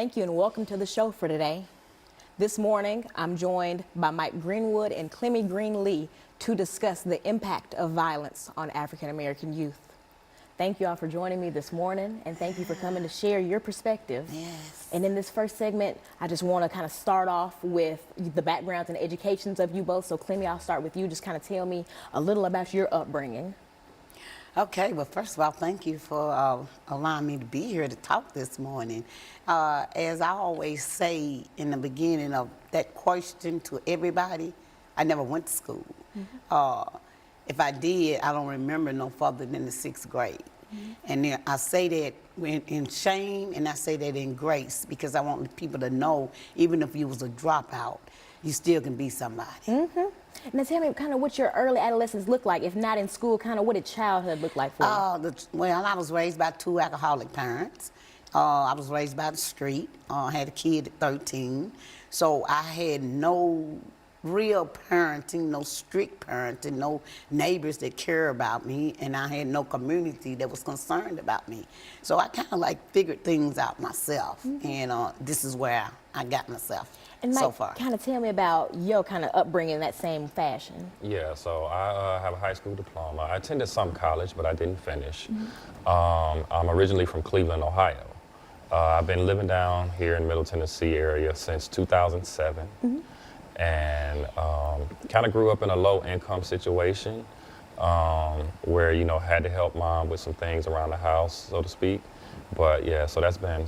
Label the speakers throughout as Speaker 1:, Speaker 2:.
Speaker 1: Thank you and welcome to the show for today. This morning, I'm joined by Myke Greenwood and Clemmie Greenlee to discuss the impact of violence on African American youth. Thank you all for joining me this morning, and thank you for coming to share your perspective.
Speaker 2: Yes.
Speaker 1: And in this first segment, I just want to kind of start off with the backgrounds and educations of you both. So Clemmie, I'll start with you. Just kind of tell me a little about your upbringing.
Speaker 2: Okay, well, first of all, thank you for allowing me to be here to talk this morning. As I always say in the beginning of that question to everybody, I never went to school. If I did, I don't remember no further than the 6th grade. And then I say that in shame, and I say that in grace, because I want people to know, even if you was a dropout, you still can be somebody.
Speaker 1: Now tell me kind of what your early adolescence looked like. If not in school, kind of what did childhood look like for you?
Speaker 2: Well, I was raised by 2 alcoholic parents. I was raised by the street. I had a kid at 13. So I had no real parenting, no strict parenting, no neighbors that care about me, and I had no community that was concerned about me. So I kind of like figured things out myself, and this is where I got myself.
Speaker 1: And Myke,
Speaker 2: so far.
Speaker 1: kind of tell me about your kind of upbringing in that same fashion.
Speaker 3: Yeah, so I have a high school diploma. I attended some college, but I didn't finish. I'm originally from Cleveland, Ohio. I've been living down here in Middle Tennessee area since 2007. And kind of grew up in a low income situation where, you know, had to help mom with some things around the house, so to speak. But yeah, so that's been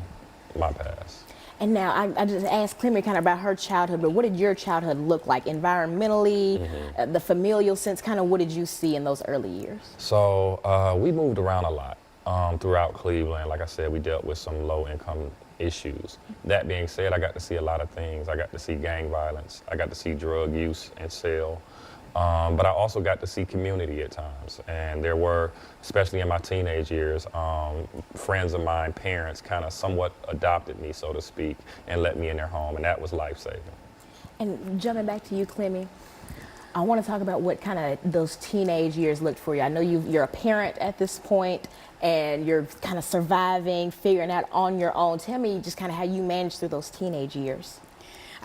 Speaker 3: my past.
Speaker 1: And now I just asked Clemmie kind of about her childhood, but what did your childhood look like environmentally, the familial sense, kind of what did you see in those early years?
Speaker 3: So we moved around a lot throughout Cleveland. Like I said, we dealt with some low income issues. That being said, I got to see a lot of things. I got to see gang violence. I got to see drug use and sale. But I also got to see community at times. And there were, especially in my teenage years, friends of mine, parents, kind of somewhat adopted me, so to speak, and let me in their home, and that was life-saving.
Speaker 1: And jumping back to you, Clemmie, I want to talk about what kind of those teenage years looked for you. I know you're a parent at this point, and you're kind of surviving, figuring out on your own. Tell me just kind of how you managed through those teenage years.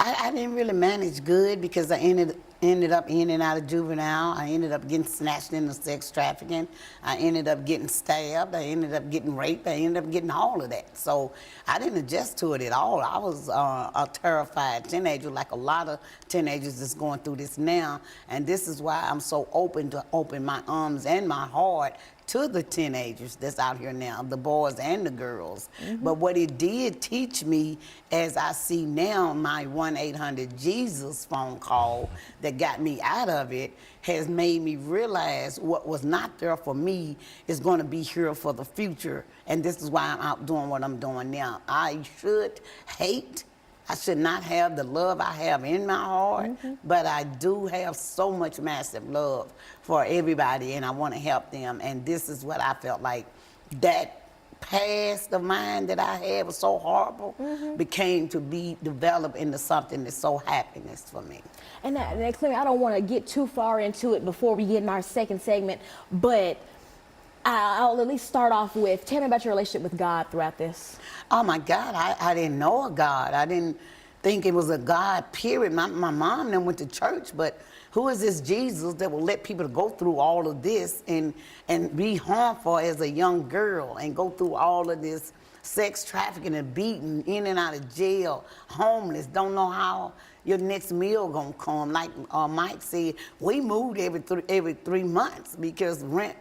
Speaker 2: I didn't really manage good because I ended up in and out of juvenile. I ended up getting snatched into sex trafficking. I ended up getting stabbed. I ended up getting raped. I ended up getting all of that. So I didn't adjust to it at all. I was a terrified teenager, like a lot of teenagers that's going through this now. And this is why I'm so open to open my arms and my heart to the teenagers that's out here now, the boys and the girls. But what it did teach me, as I see now, my 1-800-JESUS phone call that got me out of it has made me realize what was not there for me is going to be here for the future. And this is why I'm out doing what I'm doing now. I should hate. I should not have the love I have in my heart, but I do have so much massive love for everybody, and I want to help them. And this is what I felt like that past of mine that I had was so horrible became to be developed into something that's so happiness for me.
Speaker 1: And Clemmie, I don't want to get too far into it before we get in our second segment, but I'll at least start off with, tell me about your relationship with God throughout this.
Speaker 2: Oh my God, I didn't know a God. I didn't think it was a God, period. My mom then went to church, but who is this Jesus that will let people go through all of this and be harmful as a young girl and go through all of this sex trafficking and beating, in and out of jail, homeless, don't know how your next meal gonna come. Like Myke said, we moved every 3 months because rent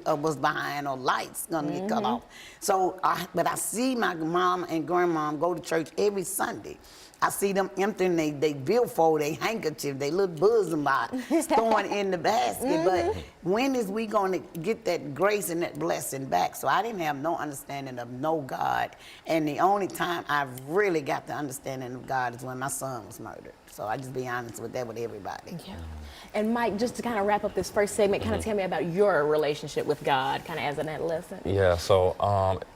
Speaker 2: was behind or lights gonna get cut off. So, but I see my mom and grandmom go to church every Sunday. I see them emptying they billfold, they handkerchief, they little bosom box, throwing in the basket. But when is we going to get that grace and that blessing back? So I didn't have no understanding of no God. And the only time I really got the understanding of God is when my son was murdered. So I just be honest with that with everybody.
Speaker 1: Yeah. And Myke, just to kind of wrap up this first segment, kind of tell me about your relationship with God, kind of as an adolescent.
Speaker 3: Yeah, so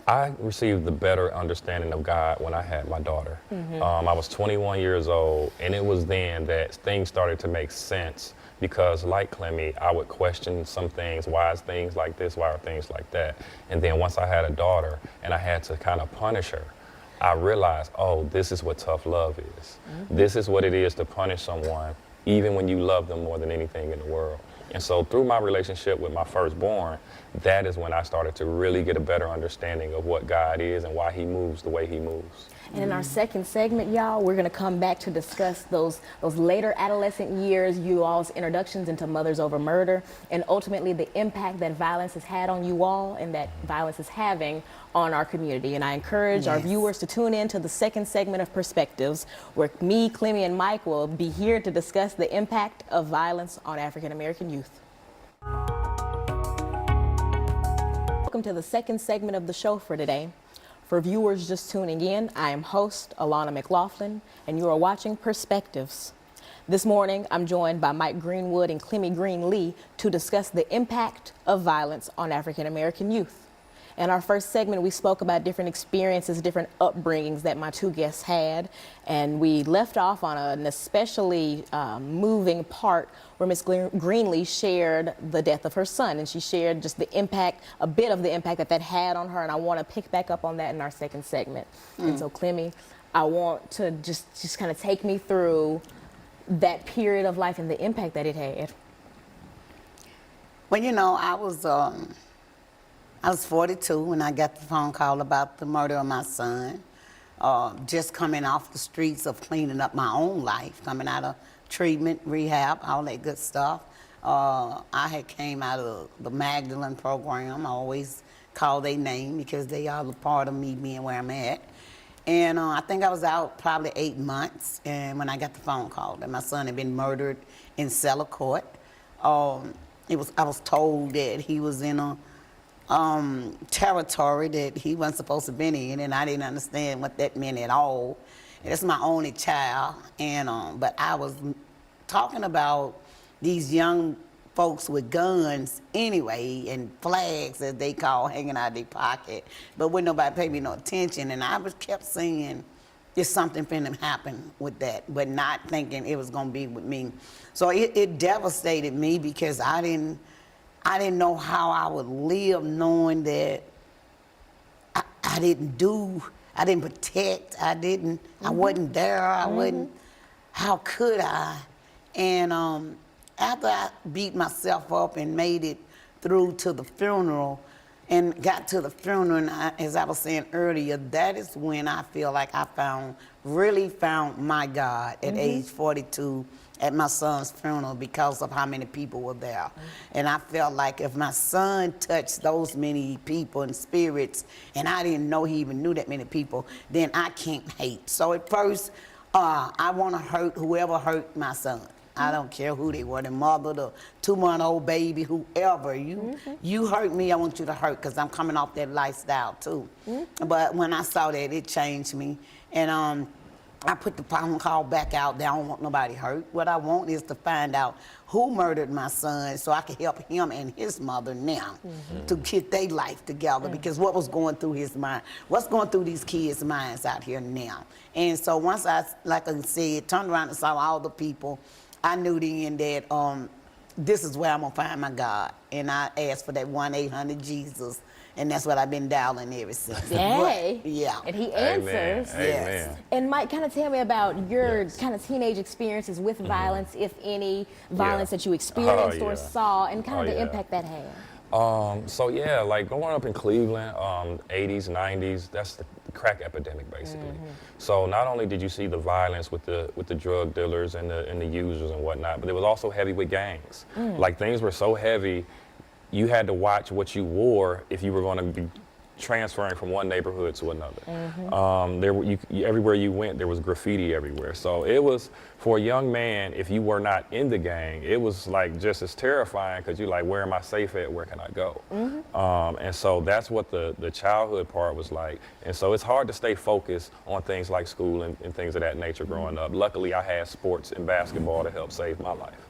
Speaker 3: I received the better understanding of God when I had my daughter. I was 21 years old, and it was then that things started to make sense because, like Clemmie, I would question some things. Why is things like this? Why are things like that? And then once I had a daughter and I had to kind of punish her, I realized, oh, this is what tough love is. This is what it is to punish someone, even when you love them more than anything in the world. And so through my relationship with my firstborn, that is when I started to really get a better understanding of what God is and why he moves the way he moves.
Speaker 1: And in our second segment, y'all, we're going to come back to discuss those later adolescent years, you all's introductions into Mothers Over Murder, and ultimately the impact that violence has had on you all and that violence is having on our community. And I encourage our viewers to tune in to the second segment of Perspectives, where me, Clemmie, and Myke will be here to discuss the impact of violence on African American youth. Welcome to the second segment of the show for today. For viewers just tuning in, I am host Alana McLaughlin, and you are watching Perspectives. This morning, I'm joined by Myke Greenwood and Clemmie Greenlee to discuss the impact of violence on African American youth. In our first segment, we spoke about different experiences, different upbringings that my two guests had, and we left off on an especially moving part where Ms. Greenlee shared the death of her son, and she shared just the impact, a bit of the impact that that had on her, and I want to pick back up on that in our second segment. And so, Clemmie, I want to just kind of take me through that period of life and the impact that it had.
Speaker 2: Well, you know, I was 42 when I got the phone call about the murder of my son. Just coming off the streets of cleaning up my own life, coming out of treatment, rehab, all that good stuff. I had came out of the Magdalene program. I always call their name because they are a part of me being where I'm at. And I think I was out probably 8 months, and when I got the phone call that my son had been murdered in Cellar Court, I was told that he was in a territory that he wasn't supposed to be in, and I didn't understand what that meant at all. And that's my only child, and but I was talking about these young folks with guns anyway, and flags, as they call, hanging out of their pocket, but wouldn't nobody pay me no attention, and I kept saying, there's something finna happen with that, but not thinking it was gonna be with me. So it devastated me because I didn't know how I would live knowing that I didn't protect, I wasn't there, I wasn't, how could I? And after I beat myself up and made it through to the funeral and got to the funeral, and as I was saying earlier, that is when I feel like I really found my God at age 42 at my son's funeral because of how many people were there. And I felt like if my son touched those many people and spirits, and I didn't know he even knew that many people, then I can't hate. So at first, I want to hurt whoever hurt my son. I don't care who they were, the mother, the 2-month-old baby, whoever. You hurt me, I want you to hurt, because I'm coming off that lifestyle too. But when I saw that, it changed me. And I put the phone call back out there. I don't want nobody hurt. What I want is to find out who murdered my son so I can help him and his mother now to get their life together, because what was going through his mind, what's going through these kids' minds out here now. And so once I, like I said, turned around and saw all the people, I knew then that this is where I'm gonna find my God. And I asked for that 1-800-JESUS. And that's what I've been dialing ever since.
Speaker 1: Yay.
Speaker 2: Yeah.
Speaker 1: And he answers.
Speaker 3: Amen.
Speaker 2: Yes.
Speaker 3: Amen.
Speaker 1: And Myke, kind of tell me about your kind of teenage experiences with violence, if any violence that you experienced or saw, and kind of the impact that had.
Speaker 3: So yeah, like growing up in Cleveland, 80s, 90s, that's the crack epidemic basically. So not only did you see the violence with the drug dealers and the users and whatnot, but it was also heavy with gangs. Like things were so heavy, you had to watch what you wore if you were going to be transferring from one neighborhood to another. Everywhere you went, there was graffiti everywhere. So it was, for a young man, if you were not in the gang, it was like just as terrifying, because you're like, where am I safe at? Where can I go? And so that's what the childhood part was like. And so it's hard to stay focused on things like school and things of that nature growing up. Luckily, I had sports and basketball to help save my life.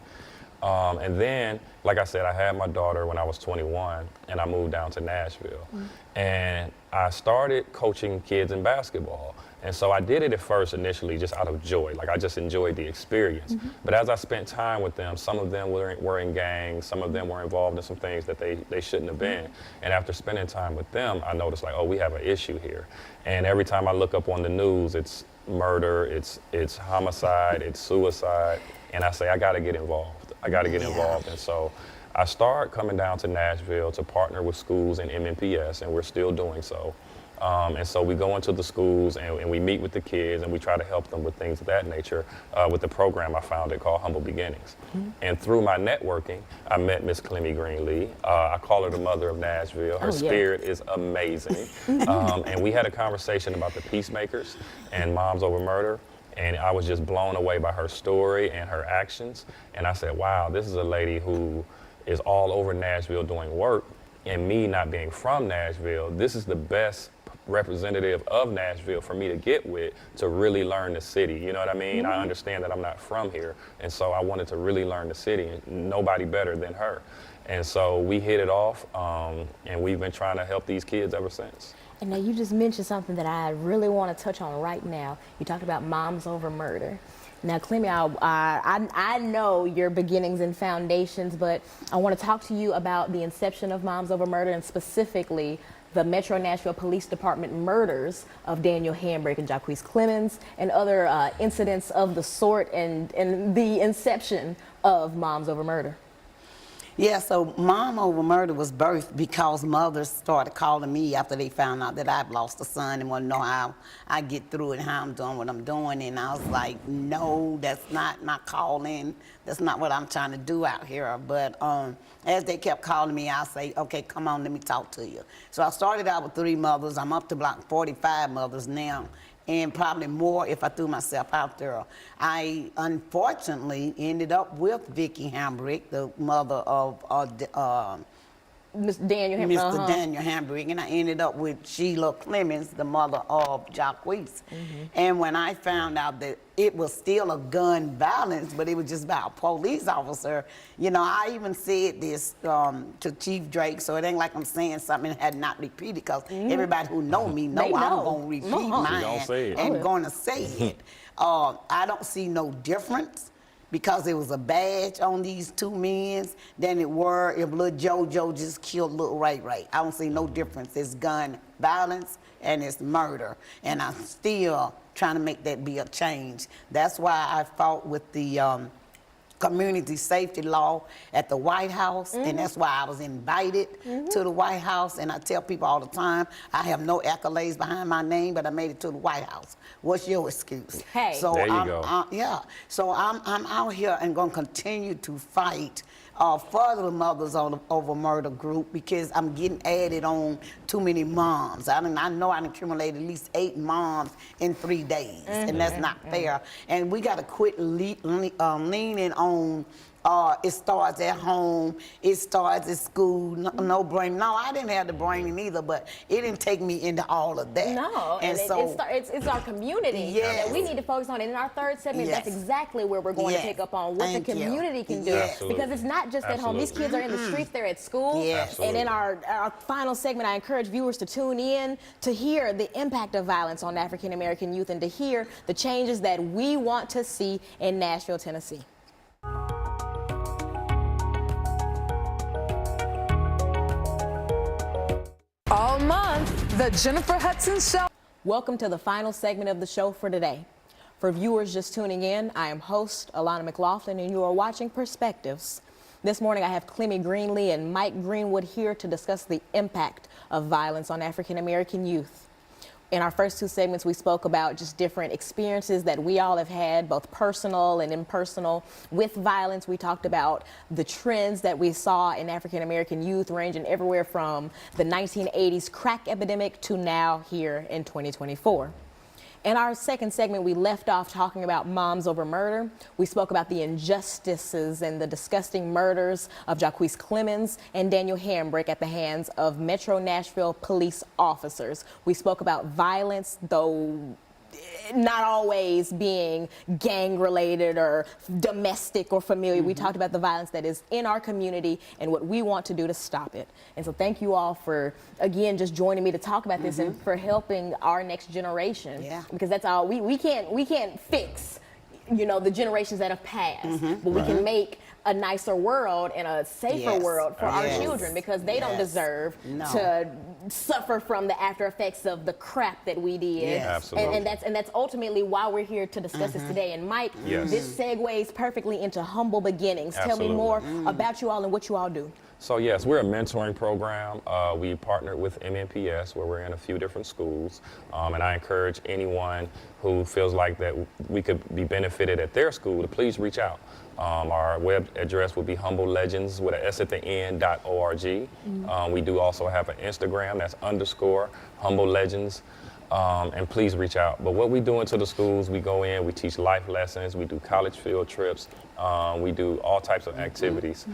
Speaker 3: And then, like I said, I had my daughter when I was 21, and I moved down to Nashville. And I started coaching kids in basketball. And so I did it at first initially just out of joy. Like I just enjoyed the experience. But as I spent time with them, some of them were in gangs, some of them were involved in some things that they shouldn't have been. And after spending time with them, I noticed like, oh, we have an issue here. And every time I look up on the news, it's murder, it's homicide, it's suicide. And I say, I gotta get involved. I gotta get involved. And so I started coming down to Nashville to partner with schools and MNPS, and we're still doing so. And so we go into the schools and we meet with the kids and we try to help them with things of that nature with the program I founded called Humble Beginnings. And through my networking, I met Miss Clemmie Greenlee. I call her the mother of Nashville. Her spirit is amazing. And we had a conversation about the Peacemakers and Moms Over Murder. And I was just blown away by her story and her actions. And I said, wow, this is a lady who is all over Nashville doing work. And me not being from Nashville, this is the best representative of Nashville for me to get with to really learn the city. You know what I mean? I understand that I'm not from here. And so I wanted to really learn the city, and nobody better than her. And so we hit it off, and we've been trying to help these kids ever since.
Speaker 1: And now you just mentioned something that I really want to touch on right now. You talked about Moms Over Murder. Now, Clemmie, I know your beginnings and foundations, but I want to talk to you about the inception of Moms Over Murder, and specifically the Metro Nashville Police Department murders of Daniel Hambrick and Jacquees Clemens, and other incidents of the sort, and the inception of Moms Over Murder.
Speaker 2: Yeah, so Mom Over Murder was birthed because mothers started calling me after they found out that I've lost a son and want to know how I get through it, how I'm doing what I'm doing. And I was like, no, that's not my calling. That's not what I'm trying to do out here. But as they kept calling me, I say, okay, come on, let me talk to you. So I started out with 3 mothers. I'm up to about 45 mothers now, and probably more if I threw myself out there. I unfortunately ended up with Vicki Hambrick, the mother of
Speaker 1: Mr. Daniel Hambrick.
Speaker 2: Mr. Daniel Hambrick, and I ended up with Sheila Clemens, the mother of Jacquees. And when I found out that it was still a gun violence, but it was just about a police officer, you know, I even said this to Chief Drake, so it ain't like I'm saying something that had not repeated, because everybody who know me know I'm going to repeat mine and going to say it. I don't see no difference, because it was a badge on these 2 men than it were if little JoJo just killed little Ray Ray. I don't see no difference. It's gun violence and it's murder. And I'm still trying to make that be a change. That's why I fought with the community safety law at the White House, and that's why I was invited to the White House. And I tell people all the time, I have no accolades behind my name, but I made it to the White House. What's your excuse?
Speaker 1: Hey,
Speaker 2: so
Speaker 3: there you go.
Speaker 2: Yeah, so I'm out here and going to continue to fight for the Mothers Over Murder group, because I'm getting added on too many moms. I know I accumulated at least 8 moms in 3 days, and that's not fair. And we got to quit leaning on it starts at home, it starts at school, no brain. No, I didn't have the brain either, but it didn't take me into all of that.
Speaker 1: No, and so it's our community that we need to focus on. And in our 3rd segment, that's exactly where we're going to pick up on what the community can do. Because it's not just at home. These kids are in the streets, they're at school. And in our final segment, I encourage viewers to tune in to hear the impact of violence on African American youth, and to hear the changes that we want to see in Nashville, Tennessee.
Speaker 4: All month, the Jennifer Hudson Show.
Speaker 1: Welcome to the final segment of the show for today. For viewers just tuning in, I am host Alana McLaughlin, and you are watching Perspectives. This morning I have Clemmie Greenlee and Myke Greenwood here to discuss the impact of violence on African American youth. In our first 2 segments, we spoke about just different experiences that we all have had, both personal and impersonal, with violence. We talked about the trends that we saw in African American youth, ranging everywhere from the 1980s crack epidemic to now here in 2024. In our second segment, we left off talking about Moms Over Murder. We spoke about the injustices and the disgusting murders of Jacquees Clemens and Daniel Hambrick at the hands of Metro Nashville police officers. We spoke about violence, though not always being gang related or domestic or familiar. We talked about the violence that is in our community and what we want to do to stop it. And so thank you all for, again, just joining me to talk about this and for helping our next generation.
Speaker 2: Yeah.
Speaker 1: Because that's all, we can't fix, you know, the generations that have passed, but we can make a nicer world and a safer
Speaker 2: Yes.
Speaker 1: world for our
Speaker 2: Yes.
Speaker 1: children, because they don't
Speaker 2: Yes.
Speaker 1: deserve
Speaker 2: No.
Speaker 1: to suffer from the after effects of the crap that we did.
Speaker 2: Yes.
Speaker 3: Absolutely.
Speaker 1: And that's ultimately why we're here to discuss this today. And Myke,
Speaker 3: Yes.
Speaker 1: this segues perfectly into humble beginnings. Tell me
Speaker 3: Absolutely.
Speaker 1: more about you all and what you all do.
Speaker 3: So yes, we're a mentoring program. We partnered with MNPS, where we're in a few different schools, and I encourage anyone who feels like that we could be benefited at their school to please reach out. Our web address will be humblelegends with an S at the end.org. We do also have an Instagram, that's _humblelegends. And please reach out. But what we do into the schools, we go in, we teach life lessons, we do college field trips, we do all types of activities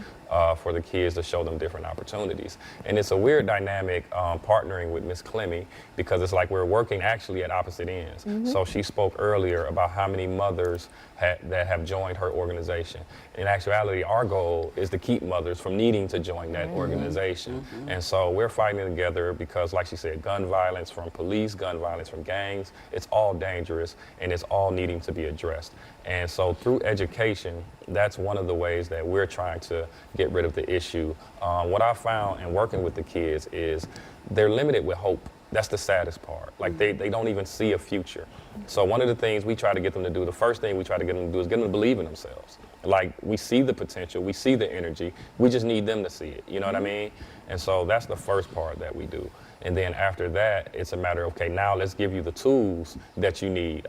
Speaker 3: for the kids to show them different opportunities. And it's a weird dynamic partnering with Miss Clemmie, because it's like we're working actually at opposite ends. So she spoke earlier about how many mothers that have joined her organization. In actuality, our goal is to keep mothers from needing to join that organization. And so we're fighting together because, like she said, gun violence from police, gun violence from gangs, it's all dangerous and it's all needing to be addressed. And so through education, that's one of the ways that we're trying to get rid of the issue. What I found in working with the kids is they're limited with hope. That's the saddest part. Like they don't even see a future. So one of the things we try to get them to do, the first thing we try to get them to do is get them to believe in themselves. Like, we see the potential, we see the energy, we just need them to see it, you know what I mean? And so that's the first part that we do. And then after that, it's a matter of, okay, now let's give you the tools that you need.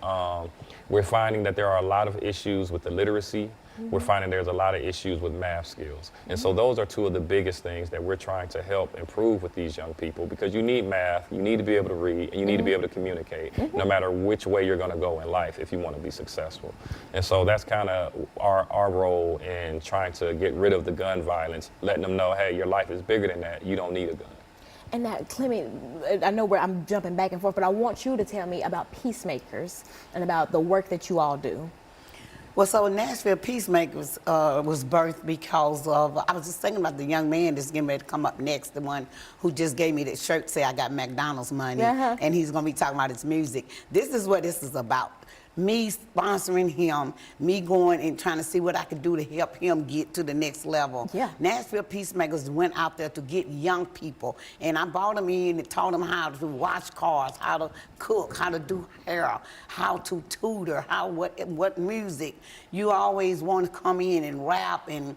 Speaker 3: We're finding that there are a lot of issues with the literacy. We're finding there's a lot of issues with math skills. And so those are two of the biggest things that we're trying to help improve with these young people, because you need math, you need to be able to read, and you need to be able to communicate, no matter which way you're gonna go in life if you wanna be successful. And so that's kind of our role in trying to get rid of the gun violence, letting them know, hey, your life is bigger than that, you don't need a gun.
Speaker 1: And now, Clemmie, I know I'm jumping back and forth, but I want you to tell me about Peacemakers and about the work that you all do.
Speaker 2: Well, so Nashville Peacemakers was birthed because of, I was just thinking about the young man that's getting ready to come up next, the one who just gave me that shirt, say I got McDonald's money, and he's gonna be talking about his music. This is what this is about. Me sponsoring him, me going and trying to see what I could do to help him get to the next level.
Speaker 1: Yeah.
Speaker 2: Nashville Peacemakers went out there to get young people, and I brought them in and taught them how to wash cars, how to cook, how to do hair, how to tutor, what music. You always want to come in and rap and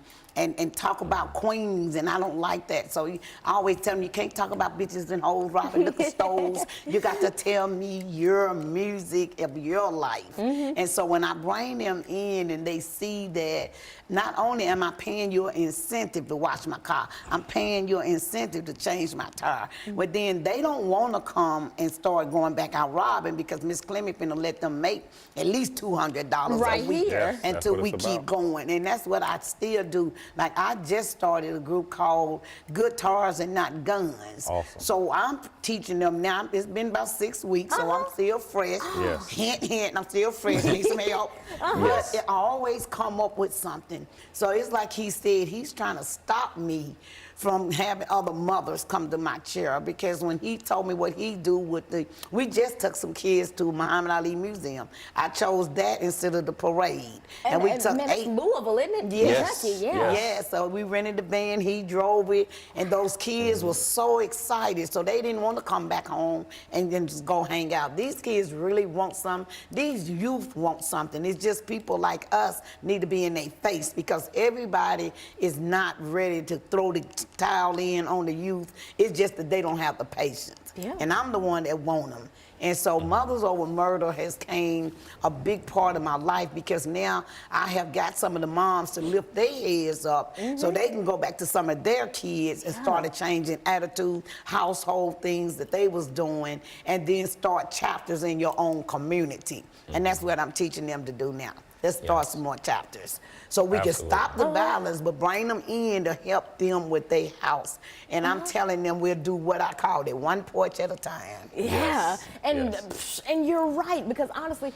Speaker 2: talk about queens, and I don't like that. So I always tell them, you can't talk about bitches and hoes robbing liquor stores. You got to tell me your music of your life. And so when I bring them in and they see that not only am I paying you an incentive to wash my car, I'm paying you an incentive to change my tire. But then they don't want to come and start going back out robbing, because Miss Clemmie finna let them make at least $200
Speaker 1: Right
Speaker 2: a week
Speaker 1: here.
Speaker 3: Yes,
Speaker 2: until
Speaker 3: that's what
Speaker 2: we
Speaker 3: it's
Speaker 2: keep
Speaker 3: about.
Speaker 2: going. And that's what I still do. Like, I just started a group called Good Tars and Not Guns.
Speaker 3: Awesome.
Speaker 2: So I'm teaching them now. It's been about 6 weeks, so I'm still fresh.
Speaker 3: Yes.
Speaker 2: Hint, hint, I'm still fresh. Need some help.
Speaker 3: Yes.
Speaker 2: But I always come up with something. So it's like he said, he's trying to stop me from having other mothers come to my chair, because when he told me what he do with we just took some kids to Muhammad Ali Museum. I chose that instead of the parade.
Speaker 1: And
Speaker 2: we took
Speaker 1: man, that's
Speaker 2: 8.
Speaker 1: Louisville, isn't it?
Speaker 3: Yes.
Speaker 1: Kentucky, yeah.
Speaker 3: Yes.
Speaker 2: Yeah, so we rented the van, he drove it, and those kids were so excited, so they didn't want to come back home and then just go hang out. These kids really want something. These youth want something. It's just people like us need to be in their face, because everybody is not ready to throw the towel in on the youth. It's just that they don't have the patience.
Speaker 1: Yeah.
Speaker 2: And I'm the one that want them. And so Mothers Over Murder has came a big part of my life, because now I have got some of the moms to lift their heads up so they can go back to some of their kids and start changing attitude, household things that they was doing, and then start chapters in your own community. And that's what I'm teaching them to do now. Let's start some more chapters. So we can stop the violence, but bring them in to help them with their house. And I'm telling them we'll do what I call it, one porch at a time.
Speaker 1: Yeah, and you're right, because honestly,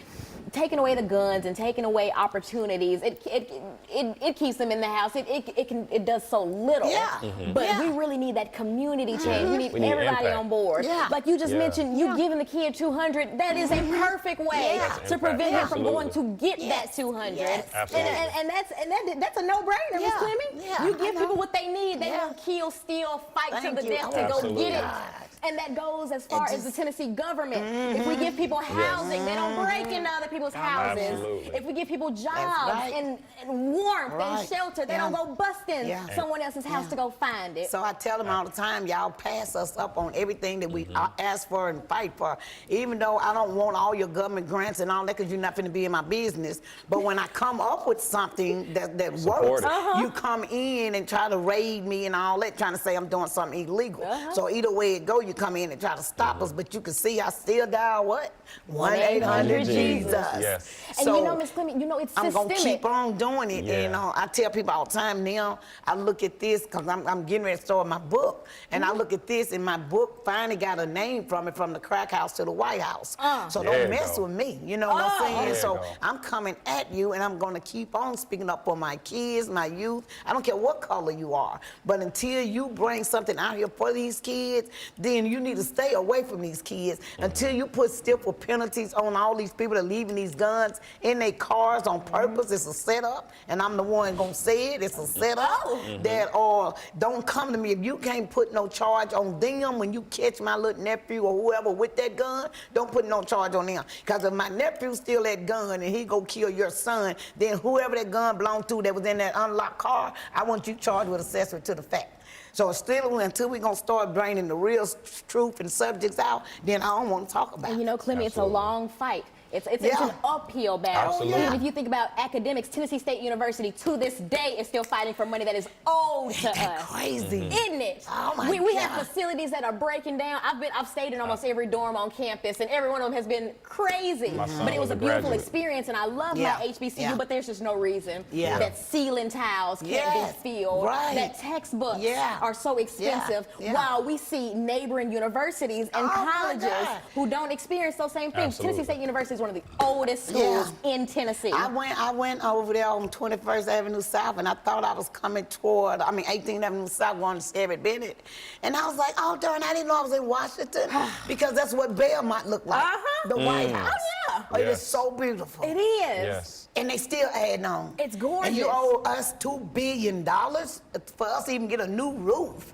Speaker 1: taking away the guns and taking away opportunities, it keeps them in the house. It does so little.
Speaker 2: Yeah.
Speaker 1: But we really need that community change. We need everybody on board.
Speaker 2: Yeah.
Speaker 1: Like you just mentioned, you giving the kid 200. That is a perfect way to prevent him from going to get that 200.
Speaker 2: Yes.
Speaker 3: Absolutely.
Speaker 1: And that's a no-brainer, Miss Clemmie.
Speaker 2: Yeah,
Speaker 1: You give
Speaker 2: I
Speaker 1: people
Speaker 2: know.
Speaker 1: what they need. They don't kill, steal, fight to
Speaker 2: Thank
Speaker 1: the
Speaker 2: you.
Speaker 1: death to go
Speaker 3: Absolutely.
Speaker 1: get it.
Speaker 2: God.
Speaker 1: And that goes as far as the Tennessee government. If we give people housing, they don't break into other people's houses.
Speaker 3: Absolutely.
Speaker 1: If we give people jobs
Speaker 2: right.
Speaker 1: and warmth and
Speaker 2: Right.
Speaker 1: shelter, they
Speaker 2: Yeah.
Speaker 1: don't go bust in
Speaker 2: Yeah.
Speaker 1: someone else's house to go find it.
Speaker 2: So I tell them all the time, y'all pass us up on everything that we ask for and fight for. Even though I don't want all your government grants and all that, because you're not going to be in my business. But when I come up with something that
Speaker 3: Support
Speaker 2: works,
Speaker 3: it.
Speaker 2: you come in and try to raid me and all that, trying to say I'm doing something illegal. So either way it go, you come in and try to stop us. But you can see I still dial what? 1-800-Jesus.
Speaker 3: Yes.
Speaker 1: And
Speaker 2: So
Speaker 1: you know, Miss Clemmie, you know, it's
Speaker 2: I'm
Speaker 1: systemic.
Speaker 2: gonna keep on doing it.
Speaker 3: Yeah.
Speaker 2: And I tell people all the time now, I look at this because I'm getting ready to start my book. And I look at this, and my book finally got a name from it, from the crack house to the White House. So
Speaker 3: There
Speaker 2: don't
Speaker 3: you
Speaker 2: mess
Speaker 3: go.
Speaker 2: with me. You know what I'm saying?
Speaker 3: There you
Speaker 2: So
Speaker 3: go.
Speaker 2: I'm coming at you, and I'm gonna keep on speaking up for my kids, my youth. I don't care what color you are. But until you bring something out here for these kids, then you need to stay away from these kids until you put stiffer penalties on all these people that are leaving these guns in their cars on purpose. It's a setup, and I'm the one gonna say it. It's a setup that, or don't come to me if you can't put no charge on them when you catch my little nephew or whoever with that gun. Don't put no charge on them, because if my nephew steal that gun and he go kill your son, then whoever that gun belonged to that was in that unlocked car, I want you charged with accessory to the fact. So still, until we're going to start bringing the real truth and subjects out, then I don't want to talk about
Speaker 1: And you know, Clemmie, it's a
Speaker 3: Absolutely.
Speaker 1: long fight. It's
Speaker 2: Yeah.
Speaker 1: an uphill battle.
Speaker 3: Absolutely.
Speaker 1: Even if you think about academics, Tennessee State University to this day is still fighting for money that is owed to
Speaker 2: Ain't that
Speaker 1: us.
Speaker 2: crazy?
Speaker 1: Isn't it?
Speaker 2: Oh, my
Speaker 1: we have
Speaker 2: God.
Speaker 1: facilities that are breaking down. I've stayed in almost every dorm on campus, and every one of them has been crazy.
Speaker 3: My son
Speaker 1: But it was
Speaker 3: was
Speaker 1: a
Speaker 3: a
Speaker 1: beautiful
Speaker 3: graduate.
Speaker 1: experience, and I love
Speaker 2: Yeah.
Speaker 1: my HBCU,
Speaker 2: Yeah.
Speaker 1: but there's just no reason
Speaker 2: Yeah.
Speaker 1: that ceiling tiles can't
Speaker 2: Yes.
Speaker 1: be filled,
Speaker 2: Right.
Speaker 1: that textbooks
Speaker 2: Yeah.
Speaker 1: are so expensive,
Speaker 2: Yeah.
Speaker 1: while we see neighboring universities and
Speaker 2: Oh, my
Speaker 1: colleges
Speaker 2: God.
Speaker 1: who don't experience those same things.
Speaker 3: Absolutely.
Speaker 1: Tennessee State University is one of the oldest schools in Tennessee.
Speaker 2: I went over there on 21st Avenue South, and I thought I was coming toward, 18th Avenue South, going to Sarah Bennett. And I was like, oh, darn, I didn't know I was in Washington, because that's what Belmont looked like, the White House.
Speaker 1: Oh, yeah.
Speaker 2: Oh, it is
Speaker 3: Yes.
Speaker 2: so beautiful.
Speaker 1: It is.
Speaker 3: Yes.
Speaker 2: And they still adding on.
Speaker 1: It's gorgeous.
Speaker 2: And you owe us $2 billion for us to even get a new roof.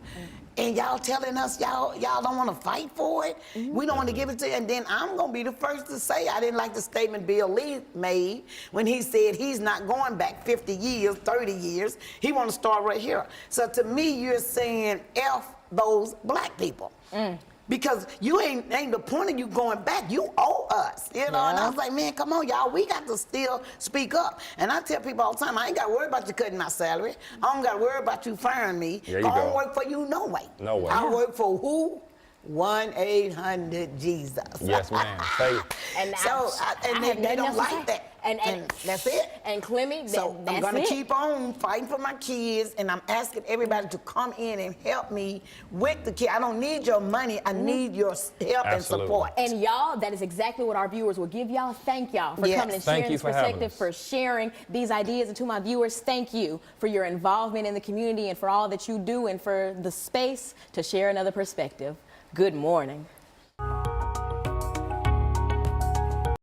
Speaker 2: And y'all telling us y'all don't want to fight for it. We don't want to give it to you. And then I'm going to be the first to say I didn't like the statement Bill Lee made when he said he's not going back 50 years, 30 years. He want to start right here. So to me, you're saying F those black people. Because you ain't the point of you going back. You owe us, you know. And I was like, man, come on, y'all. We got to still speak up. And I tell people all the time, I ain't got to worry about you cutting my salary. I don't got to worry about you firing me.
Speaker 3: There you
Speaker 2: I don't
Speaker 3: go.
Speaker 2: work for you no way.
Speaker 3: No way.
Speaker 2: I work for who? 1-800-Jesus.
Speaker 3: Yes, ma'am. Faith.
Speaker 1: And
Speaker 2: So
Speaker 1: I have
Speaker 2: they don't
Speaker 1: nothing else to say.
Speaker 2: like that.
Speaker 1: And
Speaker 2: that's it.
Speaker 1: And Clemmie,
Speaker 2: So
Speaker 1: that's
Speaker 2: I'm gonna
Speaker 1: it.
Speaker 2: keep on fighting for my kids, and I'm asking everybody to come in and help me with the kids. I don't need your money. I need your help and
Speaker 3: Absolutely.
Speaker 2: support.
Speaker 1: And y'all, that is exactly what our viewers will give y'all. Thank y'all for
Speaker 2: Yes.
Speaker 1: coming and
Speaker 3: Thank
Speaker 1: sharing
Speaker 3: you
Speaker 1: this
Speaker 3: for having
Speaker 1: perspective,
Speaker 3: us.
Speaker 1: for sharing these ideas. And to my viewers, thank you for your involvement in the community and for all that you do, and for the space to share another perspective. Good morning.